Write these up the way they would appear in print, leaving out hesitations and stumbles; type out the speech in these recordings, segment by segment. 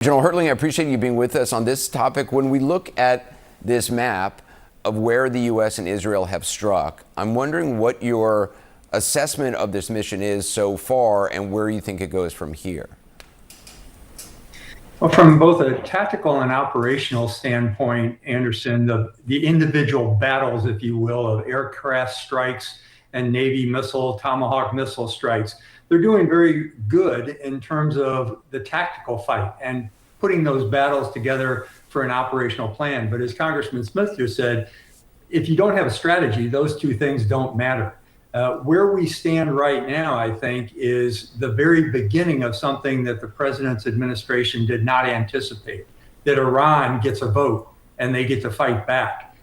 General Hurtling, I appreciate you being with us on this topic. When we look at this map of where the U.S. and Israel have struck, I'm wondering what your assessment of this mission is so far and where you think it goes from here. Well, from both a tactical and operational standpoint, Anderson, the individual battles, if you will, of aircraft strikes and Navy Tomahawk missile strikes, they're doing very good in terms of the tactical fight and putting those battles together for an operational plan. But as Congressman Smith just said, if you don't have a strategy, those two things don't matter. Where we stand right now, I think, is the very beginning of something that the president's administration did not anticipate, that Iran gets a vote and they get to fight back.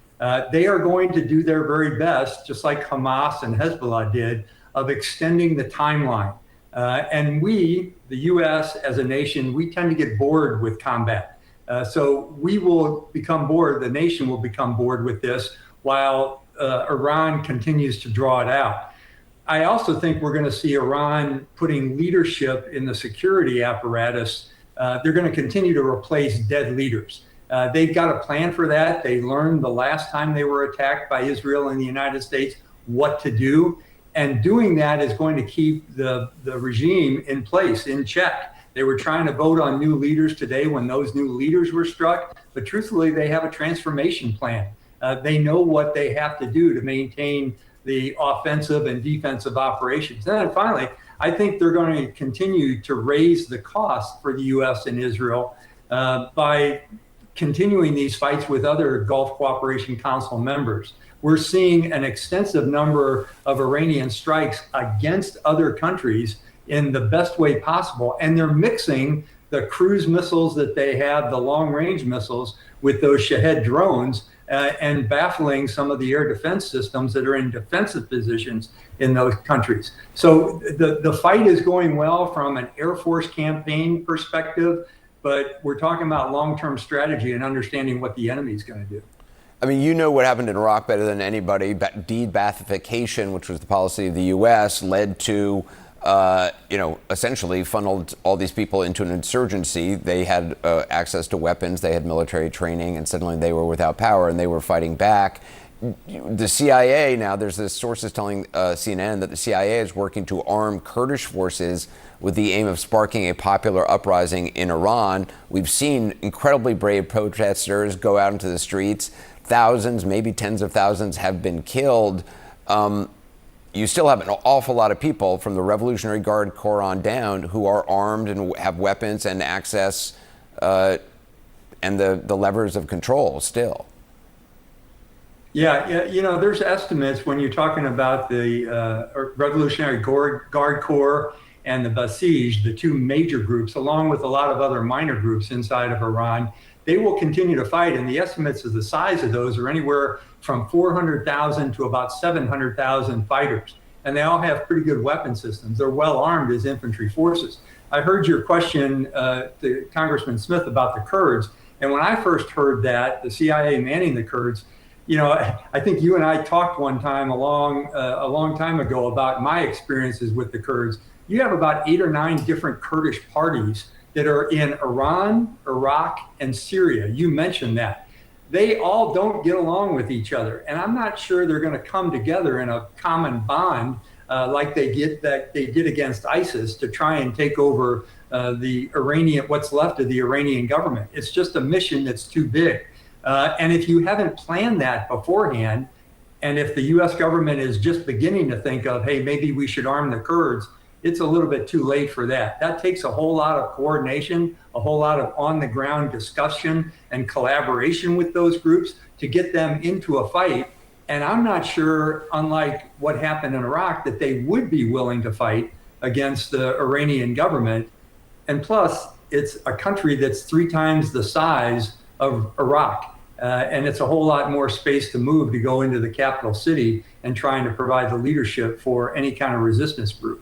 They are going to do their very best, just like Hamas and Hezbollah did, of extending the timeline. And we, the U.S. as a nation, we tend to get bored with combat. So we will become bored, the nation will become bored with this while Iran continues to draw it out. I also think we're going to see Iran putting leadership in the security apparatus. They're going to continue to replace dead leaders. They've got a plan for that. They learned the last time they were attacked by Israel and the United States what to do. And doing that is going to keep the regime in place, in check. They were trying to vote on new leaders today when those new leaders were struck. But truthfully, they have a transformation plan. They know what they have to do to maintain the offensive and defensive operations. And then finally, I think they're going to continue to raise the cost for the U.S. and Israel by continuing these fights with other Gulf Cooperation Council members. We're seeing an extensive number of Iranian strikes against other countries in the best way possible. And they're mixing the cruise missiles that they have, the long-range missiles, with those Shahed drones, and baffling some of the air defense systems that are in defensive positions in those countries. So the fight is going well from an Air Force campaign perspective, but we're talking about long-term strategy and understanding what the enemy is going to do. I mean, you know what happened in Iraq better than anybody. De-Baathification, which was the policy of the U.S., led to, essentially funneled all these people into an insurgency. They had access to weapons, they had military training, and suddenly they were without power and they were fighting back. The CIA now, there's this sources telling CNN that the CIA is working to arm Kurdish forces with the aim of sparking a popular uprising in Iran. We've seen incredibly brave protesters go out into the streets. Thousands, maybe tens of thousands have been killed. You still have an awful lot of people from the Revolutionary Guard Corps on down who are armed and have weapons and access and the levers of control still. Yeah, there's estimates when you're talking about the Revolutionary Guard Corps and the Basij, the two major groups, along with a lot of other minor groups inside of Iran. They will continue to fight, and the estimates of the size of those are anywhere from 400,000 to about 700,000 fighters. And they all have pretty good weapon systems. They're well armed as infantry forces. I heard your question to Congressman Smith about the Kurds. And when I first heard that, the CIA manning the Kurds, I think you and I talked one time a long time ago about my experiences with the Kurds. You have about 8 or 9 different Kurdish parties that are in Iran, Iraq, and Syria. You mentioned that. They all don't get along with each other. And I'm not sure they're going to come together in a common bond like they did against ISIS to try and take over what's left of the Iranian government. It's just a mission that's too big. And if you haven't planned that beforehand, and if the US government is just beginning to think of, hey, maybe we should arm the Kurds, it's a little bit too late for that. That takes a whole lot of coordination, a whole lot of on-the-ground discussion and collaboration with those groups to get them into a fight. And I'm not sure, unlike what happened in Iraq, that they would be willing to fight against the Iranian government. And plus, it's a country that's 3 times the size of Iraq. And it's a whole lot more space to move to go into the capital city and trying to provide the leadership for any kind of resistance group.